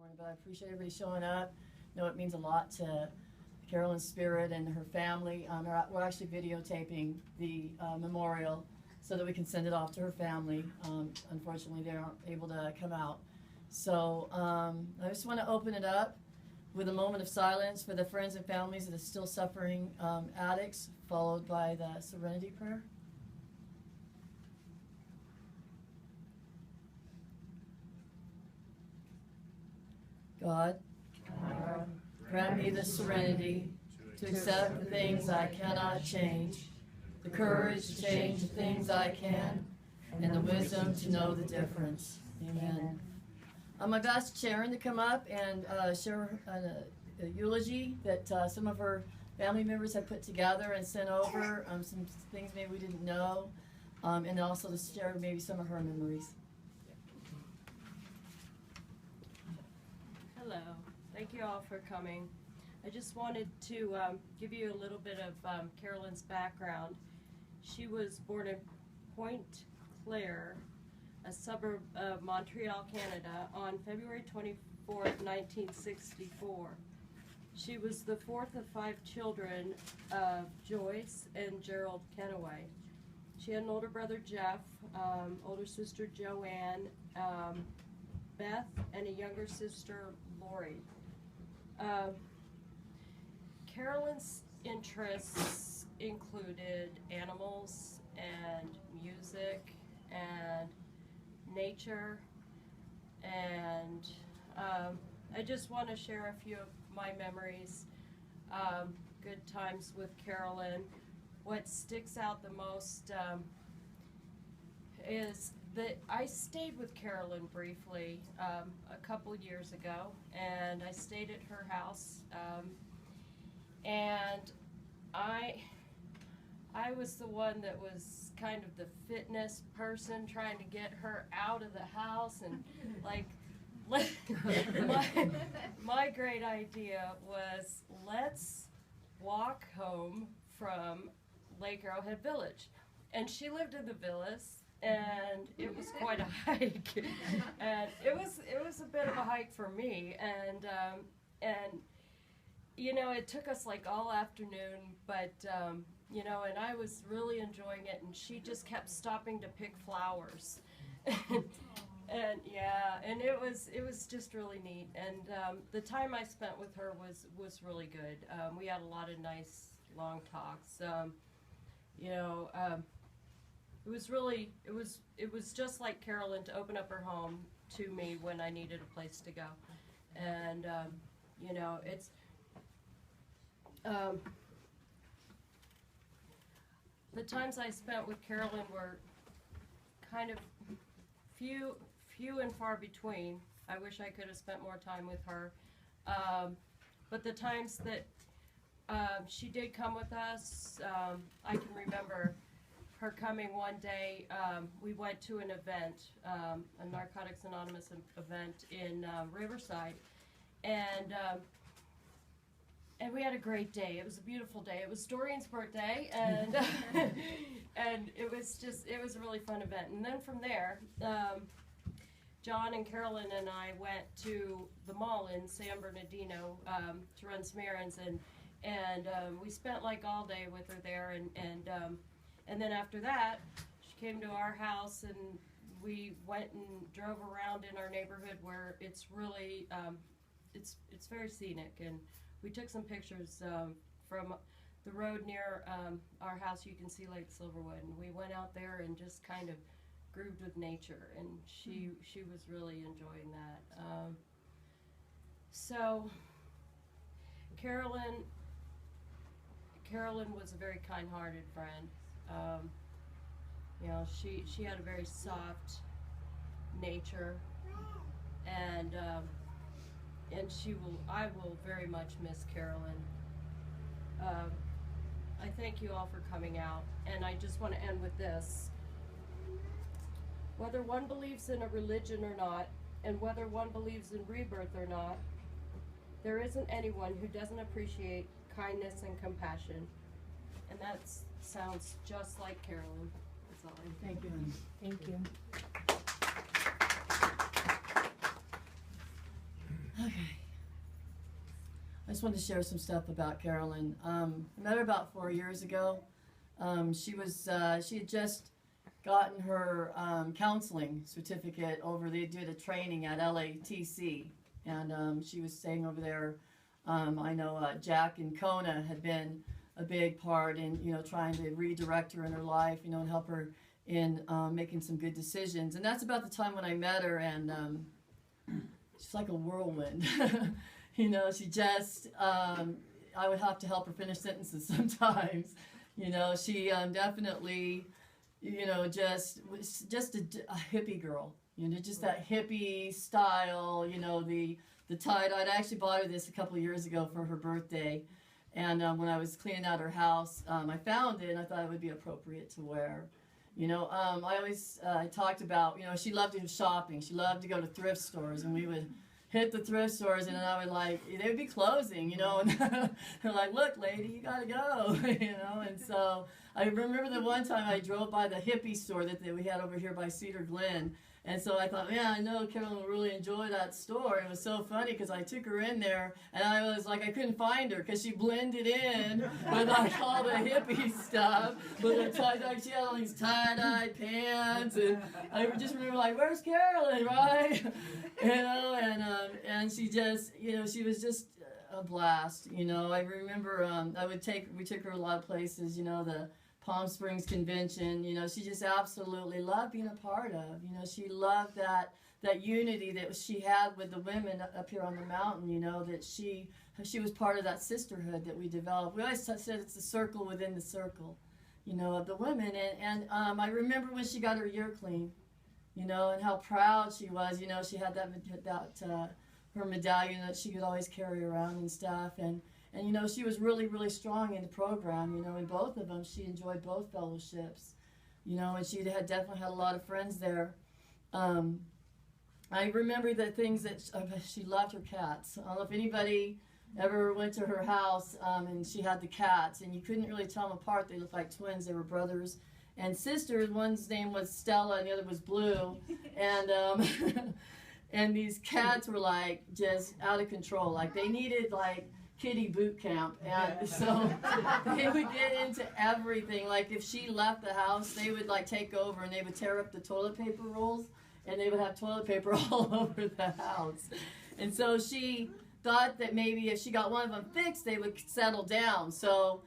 morning, but I appreciate everybody showing up. I know it means a lot to Carolyn's spirit and her family. We're actually videotaping the memorial so that we can send it off to her family. Unfortunately, they aren't able to come out. So I just want to open it up with a moment of silence for the friends and families of the still suffering addicts, followed by the Serenity Prayer. God, grant me the serenity to accept the things I cannot change, the courage to change the things I can, and the wisdom to know the difference. Amen. I've asked Sharon to come up and share a eulogy that some of her family members have put together and sent over, some things maybe we didn't know, and also to share maybe some of her memories. Hello. Thank you all for coming. I just wanted to give you a little bit of Carolyn's background. She was born in Pointe Claire, a suburb of Montreal, Canada, on February 24th, 1964. She was the fourth of 5 children of Joyce and Gerald Kenaway. She had an older brother, Jeff, older sister, Joanne, Beth, and a younger sister, Lori. Carolyn's interests included animals and music and nature, and I just want to share a few of my memories, good times with Carolyn. What sticks out the most is that I stayed with Carolyn briefly a couple years ago, and I stayed at her house, and I was the one that was kind of the fitness person, trying to get her out of the house, and like my great idea was, let's walk home from Lake Arrowhead Village. And she lived in the villas, and it was quite a hike, and it was a bit of a hike for me, and you know, it took us like all afternoon, but you know, and I was really enjoying it, and she just kept stopping to pick flowers. And yeah, and it was just really neat, and the time I spent with her was really good. We had a lot of nice long talks. You know, it was just like Carolyn to open up her home to me when I needed a place to go, and you know, it's the times I spent with Carolyn were kind of few and far between. I wish I could have spent more time with her, but the times that she did come with us, I can remember her coming one day. We went to an event, a Narcotics Anonymous event in Riverside, and we had a great day. It was a beautiful day. It was Dorian's birthday, and and it was a really fun event. And then from there, John and Carolyn and I went to the mall in San Bernardino to run some errands, and we spent like all day with her there, and then after that, she came to our house, and we went and drove around in our neighborhood where it's really it's very scenic, and we took some pictures from the road near our house. You can see Lake Silverwood, and we went out there and just kind of grooved with nature, and she was really enjoying that. So Carolyn was a very kind-hearted friend. You know, she had a very soft nature, and I will very much miss Carolyn. I thank you all for coming out, and I just want to end with this. Whether one believes in a religion or not, and whether one believes in rebirth or not, there isn't anyone who doesn't appreciate kindness and compassion. And that sounds just like Carolyn. That's all. Thank you. Thank you. Okay. I just wanted to share some stuff about Carolyn. I met her about 4 years ago. She had just gotten her counseling certificate over. They did a training at LATC, and she was staying over there. I know Jack and Kona had been a big part in trying to redirect her in her life, and help her in making some good decisions. And that's about the time when I met her, and she's like a whirlwind. She just I would have to help her finish sentences sometimes. She definitely just was just a hippie girl, just that hippie style, the tie-dye. I actually bought her this a couple of years ago for her birthday, and when I was cleaning out her house, I found it and I thought it would be appropriate to wear. I always talked about, she loved to do shopping. She loved to go to thrift stores, and we would hit the thrift stores, and then I would they would be closing, and they're like, look, lady, you gotta go, and so I remember the one time I drove by the hippie store that we had over here by Cedar Glen, and so I thought, I know Carolyn will really enjoy that store. And it was so funny because I took her in there, and I was like, I couldn't find her because she blended in with all the hippie stuff, with her tie-dye. She had all these tie-dye pants, and I just remember where's Carolyn, right? And she just, she was just a blast. I remember we took her a lot of places, the Palm Springs Convention. She just absolutely loved being a part of. She loved that unity that she had with the women up here on the mountain. That she was part of that sisterhood that we developed. We always said it's a circle within the circle, of the women. And I remember when she got her year clean, and how proud she was. She had that her medallion that she could always carry around and stuff. And she was really, really strong in the program, in both of them. She enjoyed both fellowships, and she had definitely had a lot of friends there. I remember the things that she loved her cats. I don't know if anybody ever went to her house, and she had the cats, and you couldn't really tell them apart. They looked like twins. They were brothers and sisters. One's name was Stella, and the other was Blue, and and these cats were just out of control. They needed kitty boot camp, and so they would get into everything. If she left the house, they would take over, and they would tear up the toilet paper rolls, and they would have toilet paper all over the house. And so she thought that maybe if she got one of them fixed, they would settle down. So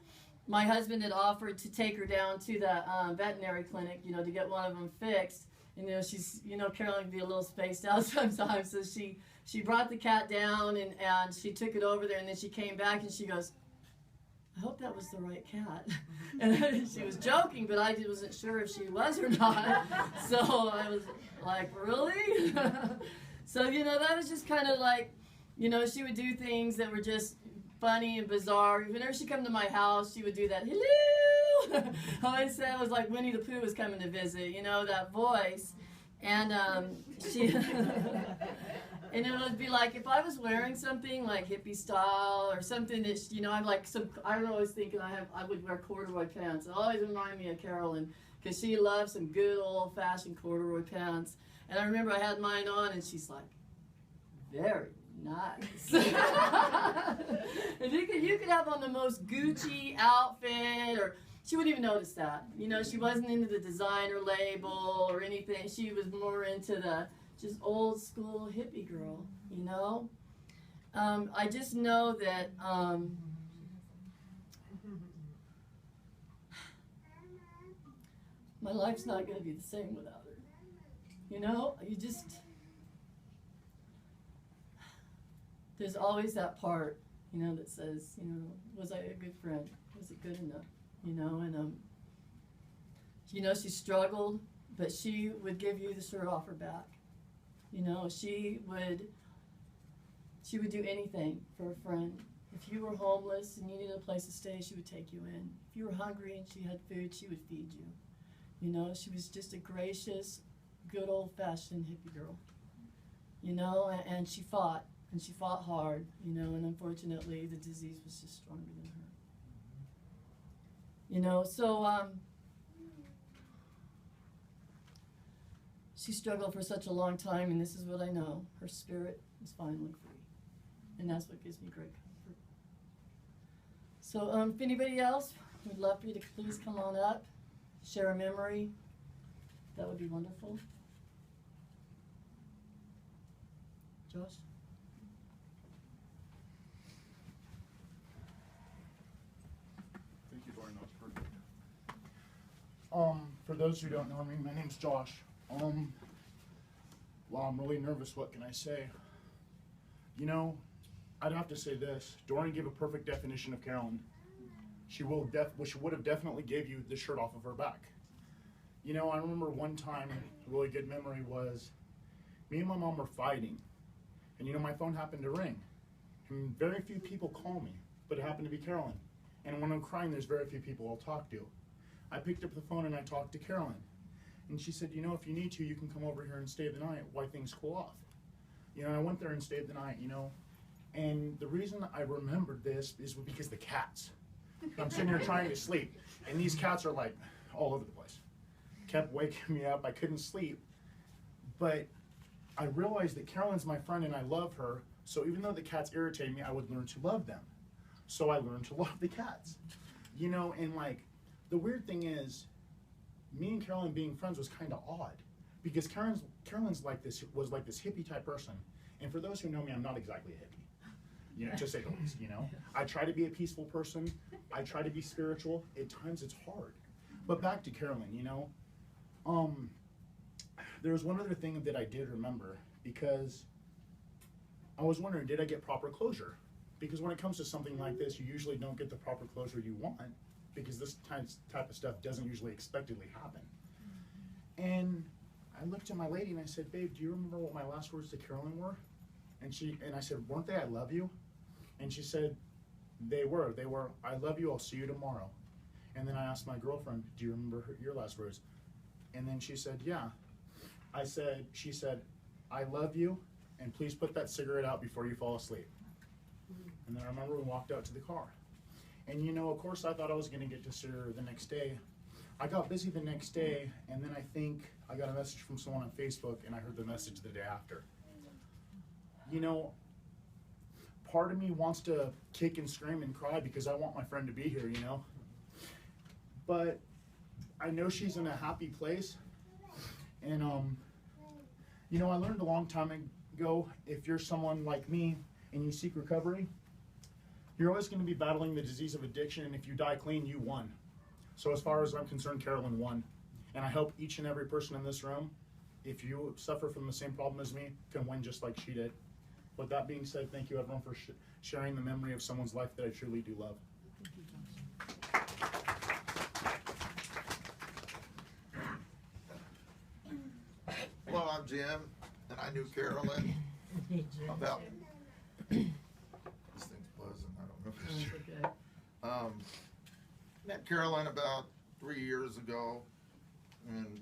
my husband had offered to take her down to the veterinary clinic, to get one of them fixed. And she's, Carolyn can be a little spaced out sometimes, so she brought the cat down, and she took it over there, and then she came back and she goes, I hope that was the right cat. And she was joking, but I wasn't sure if she was or not. So I was like, really? So, that was just kind of she would do things that were just funny and bizarre. Whenever she come to my house, she would do that, hello. I always said it was like Winnie the Pooh was coming to visit, that voice. And she, and it would be if I was wearing something hippie style or something that, I'm I don't know, I was thinking I would wear corduroy pants. It always reminded me of Carolyn because she loved some good old fashioned corduroy pants. And I remember I had mine on, and she's like, very nice. And you could have on the most Gucci outfit, or she wouldn't even notice that. She wasn't into the designer label or anything. She was more into the just old school hippie girl, I just know that my life's not going to be the same without her. You just, there's always that part, that says, was I a good friend? Was it good enough? And she struggled, but she would give you the shirt off her back. She would do anything for a friend. If you were homeless and you needed a place to stay, she would take you in. If you were hungry and she had food, she would feed you. She was just a gracious, good old-fashioned hippie girl. And she fought hard, and unfortunately the disease was just stronger than her. So she struggled for such a long time, and this is what I know. Her spirit is finally free. And that's what gives me great comfort. So if anybody else would love for you to please come on up, share a memory, that would be wonderful. Josh? Thank you very much. For those who don't know me, my name's Josh. Well, I'm really nervous. What can I say? You know, I'd have to say this. Dorian gave a perfect definition of Carolyn. She would have definitely gave you the shirt off of her back. You know, I remember one time, a really good memory was, me and my mom were fighting. And you know, my phone happened to ring. And very few people call me, but it happened to be Carolyn. And when I'm crying, there's very few people I'll talk to. I picked up the phone and I talked to Carolyn. And she said, you know, if you need to, you can come over here and stay the night while things cool off. You know, I went there and stayed the night, you know. And the reason I remembered this is because the cats. I'm sitting here trying to sleep, and these cats are like all over the place. Kept waking me up, I couldn't sleep. But I realized that Carolyn's my friend and I love her, so even though the cats irritate me, I would learn to love them. So I learned to love the cats. You know, and like, the weird thing is, me and Carolyn being friends was kind of odd, because Carolyn's was like this hippie type person, and for those who know me, I'm not exactly a hippie, you know, to say the least. You know, I try to be a peaceful person, I try to be spiritual. At times it's hard, but back to Carolyn. You know, there was one other thing that I did remember, because I was wondering, did I get proper closure? Because when it comes to something like this, you usually don't get the proper closure you want, because this type of stuff doesn't usually expectedly happen. And I looked at my lady and I said, babe, do you remember what my last words to Carolyn were? And I said, weren't they, I love you? And she said, they were, I love you, I'll see you tomorrow. And then I asked my girlfriend, do you remember your last words? And then she said, yeah. She said, I love you, and please put that cigarette out before you fall asleep. And then I remember we walked out to the car. And you know, of course, I thought I was going to get to see her the next day. I got busy the next day, and then I think I got a message from someone on Facebook, and I heard the message the day after. You know, part of me wants to kick and scream and cry because I want my friend to be here, you know. But I know she's in a happy place. And, you know, I learned a long time ago, if you're someone like me and you seek recovery, you're always going to be battling the disease of addiction, and if you die clean, you won. So as far as I'm concerned, Carolyn won. And I hope each and every person in this room, if you suffer from the same problem as me, can win just like she did. With that being said, thank you everyone for sharing the memory of someone's life that I truly do love. Hello, I'm Jim, and I knew Carolyn about, this thing's buzzing, I don't know if it's true. Okay. Met Carolyn about 3 years ago, and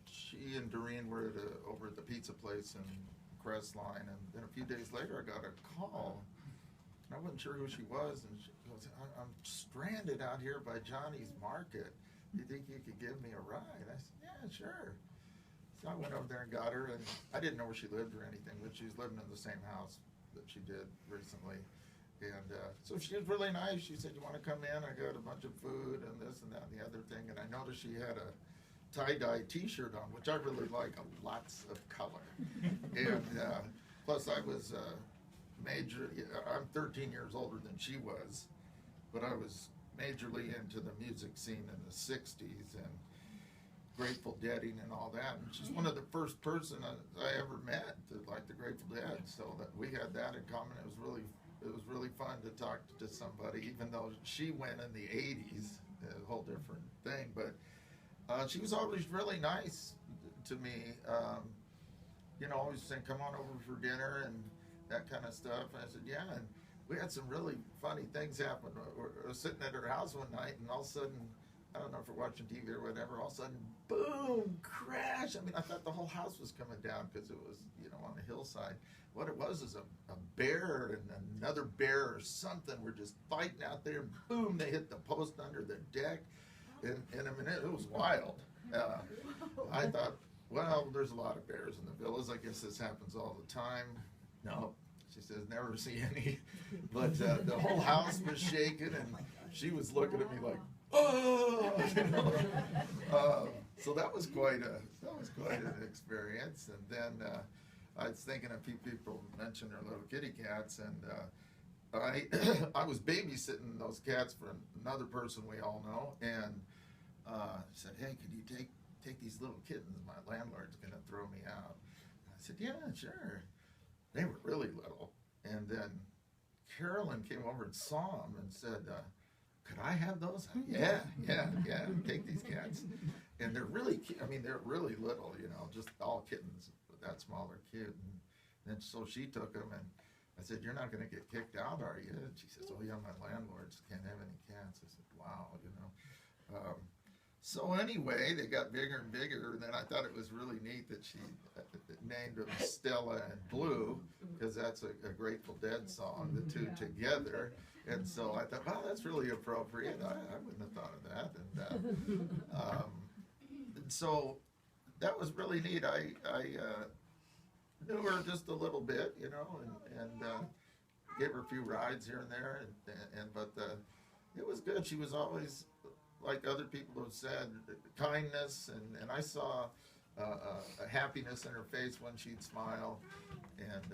she and Doreen were over at the pizza place in Crestline, and then a few days later I got a call, and I wasn't sure who she was, and she goes, I'm stranded out here by Johnny's Market. Do you think you could give me a ride? I said, yeah, sure. So I went over there and got her, and I didn't know where she lived or anything, but she was living in the same house that she did recently. And so she was really nice. She said, you want to come in? I got a bunch of food and this and that and the other thing. And I noticed she had a tie-dye t-shirt on, which I really like, lots of color. And plus I was I'm 13 years older than she was, but I was majorly into the music scene in the 60s and Grateful Deading and all that. And she's one of the first person I ever met that liked the Grateful Dead. So that we had that in common. It was really fun to talk to somebody, even though she went in the 80s, a whole different thing. But she was always really nice to me. You know, always saying, come on over for dinner and that kind of stuff. And I said, yeah. And we had some really funny things happen. I was sitting at her house one night, and all of a sudden, I don't know if we're watching TV or whatever, all of a sudden, boom, crash. I mean, I thought the whole house was coming down because it was, you know, on a hillside. What it was is a bear and another bear or something were just fighting out there. Boom, they hit the post under the deck. And I mean, it was wild. I thought, well, there's a lot of bears in the villas. I guess this happens all the time. No, She says, never see any. But the whole house was shaking, and she was looking at me like, oh! You know? So that was quite an experience. And then I was thinking, a few people mentioned their little kitty cats, and I was babysitting those cats for another person we all know, and said, hey, could you take these little kittens? My landlord's gonna throw me out. I said, yeah, sure. They were really little. And then Carolyn came over and saw them and said, could I have those? Yeah, take these cats. And they're really cute. I mean, they're really little, you know, just all kittens, but that small, they're cute. And then so she took them, and I said, you're not going to get kicked out, are you? And she says, oh yeah, my landlords can't have any cats. I said, wow, you know. So anyway, they got bigger and bigger, and then I thought it was really neat that she named them Stella and Blue, because that's a Grateful Dead song, the two together. And so I thought, wow, that's really appropriate. I wouldn't have thought of that. And so that was really neat. I knew her just a little bit, you know, and gave her a few rides here and there, but it was good. She was always, like other people have said, kindness, and I saw a happiness in her face when she'd smile, and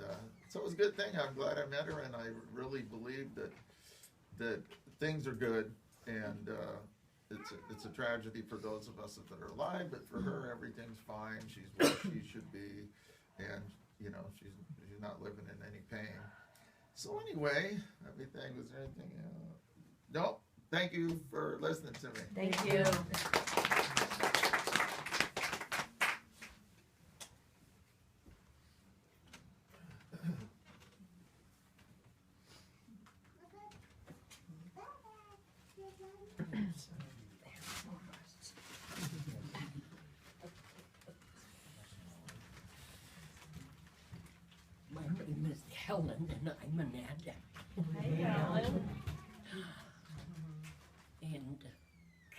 so it was a good thing. I'm glad I met her, and I really believe that things are good, and it's a tragedy for those of us that are alive, but for her, everything's fine. She's where she should be, and you know, she's not living in any pain. So anyway, let me think, was there anything else? Nope. Thank you for listening to me. Thank you. My name is Helen, and I'm an addict. Hey, Carolyn. And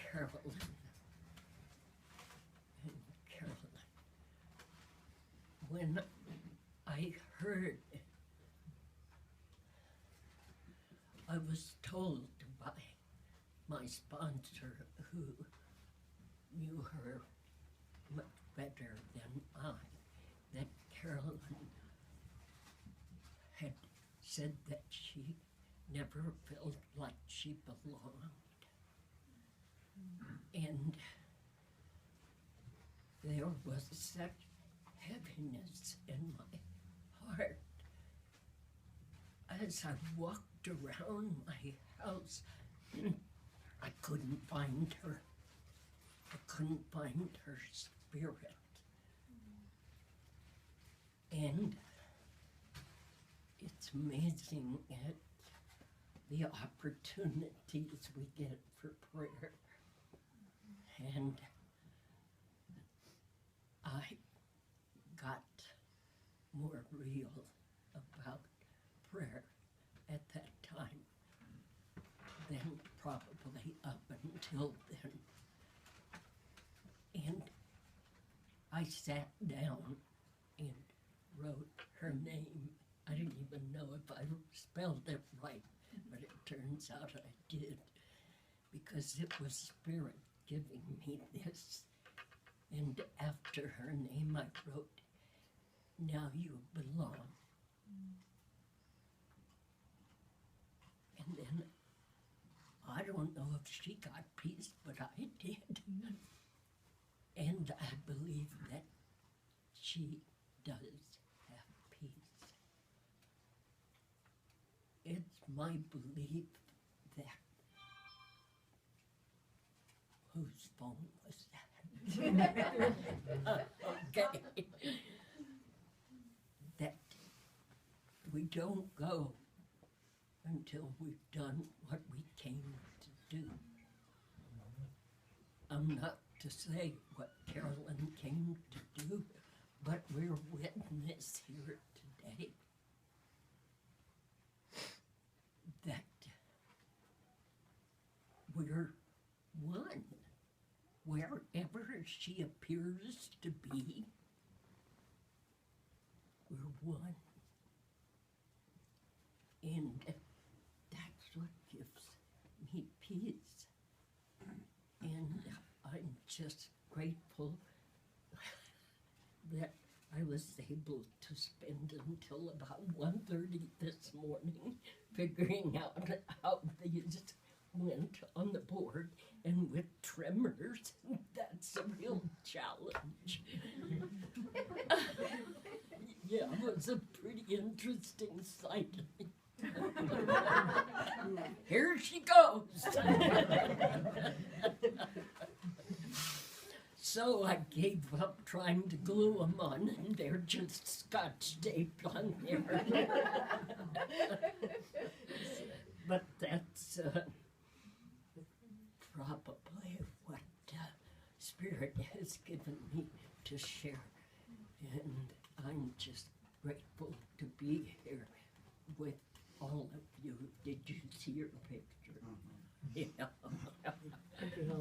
Carolyn. When I heard, I was told by my sponsor, who knew her much better than I, that Carolyn had said that she never felt like she belonged. And there was such heaviness in my heart as I walked around my house. I couldn't find her. I couldn't find her spirit. And it's amazing at the opportunities we get for prayer. And I got more real about prayer at that time than probably up until then. And I sat down and wrote her name. I didn't even know if I spelled it right, but it turns out I did, because it was Spirit giving me this. And after her name, I wrote, "Now you belong." And then, I don't know if she got peace, but I did. And I believe that she does have peace. It's my belief that, whose phone was that? Okay. That we don't go until we've done what we came to do. I'm not to say what Carolyn came to do, but we're witness here today that we're one. Wherever she appears to be, we're one. And that's what gives me peace. And I'm just grateful that I was able to spend until about 1:30 this morning figuring out how these went on the board, and with tremors, that's a real challenge. Yeah, it was a pretty interesting sight. Here she goes. So I gave up trying to glue them on, and they're just scotch taped on there. But that's probably what Spirit has given me to share. And I'm just grateful to be here with all of you. Did you see your picture? Yeah.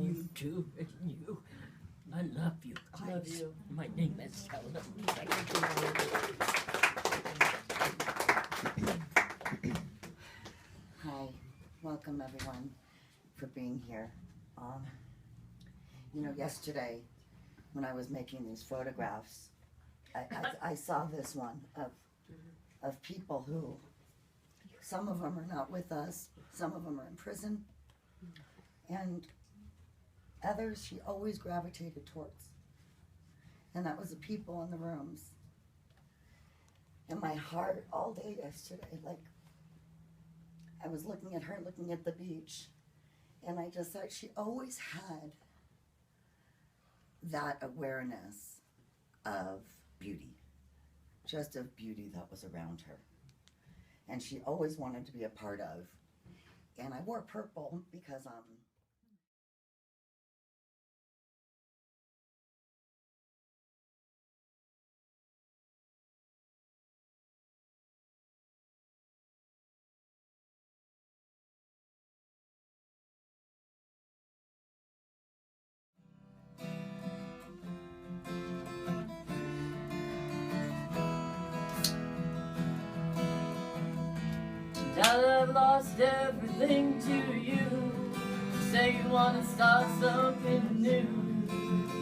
You too, and you. I love you guys. Love you. My name is Carolyn. Hi, welcome everyone for being here. Yesterday when I was making these photographs, I saw this one of people who, some of them are not with us, some of them are in prison, and others she always gravitated towards. And that was the people in the rooms. And my heart all day yesterday, like, I was looking at her, looking at the beach, and I just thought she always had that awareness of beauty, just of beauty that was around her. And she always wanted to be a part of. And I wore purple because Now that I've lost everything to you, you say you wanna start something new,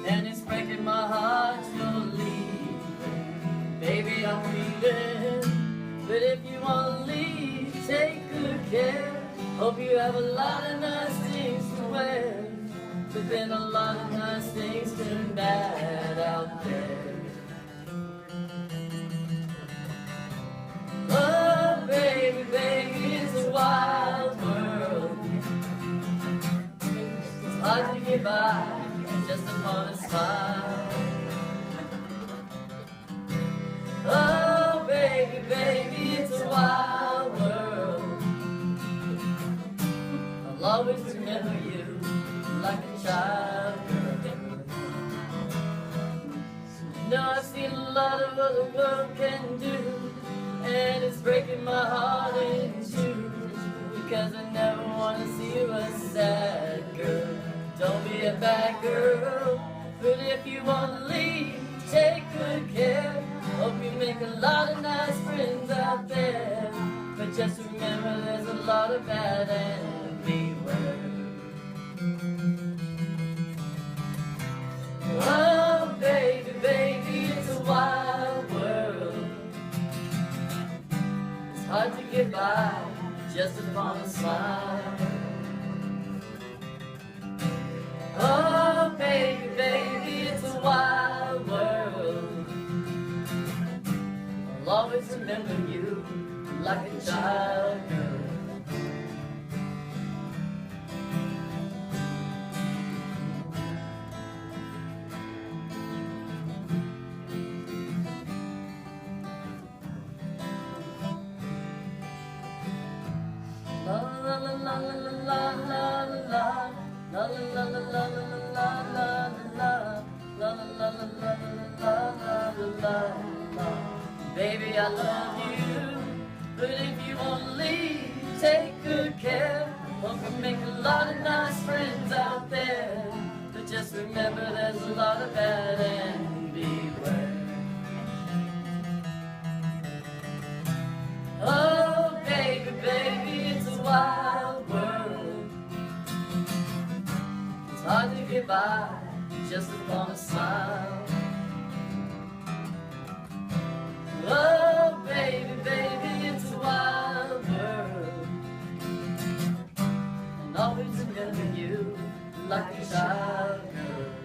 and it's breaking my heart you're leaving. Baby, I'm leaving, but if you wanna leave, take good care. Hope you have a lot of nice things to wear, but then a lot of nice things turn bad out there. Oh, baby, baby, it's a wild world. It's hard to get by just upon a smile. Oh, baby, baby, it's a wild world. I'll always remember you like a child girl. You know I've seen a lot of what the world can do, and it's breaking my heart in two, because I never want to see you a sad girl. Don't be a bad girl, but if you want to leave, take good care. Hope you make a lot of nice friends out there, but just remember there's a lot of bad and beware. Oh, baby, baby, it's a wild world. It's hard to get by just upon a smile. Oh, baby, baby, it's a wild world. I'll always remember you like a child girl. La la la la la la la la la la la la la la la. Baby, I love you, but if you want to leave, take good care. Hope you make a lot of nice friends out there, but just remember there's a lot of bad and beware. Oh, baby, hard to get by just upon a smile. Oh, baby, baby, it's a wild world, and always remember you like a child girl.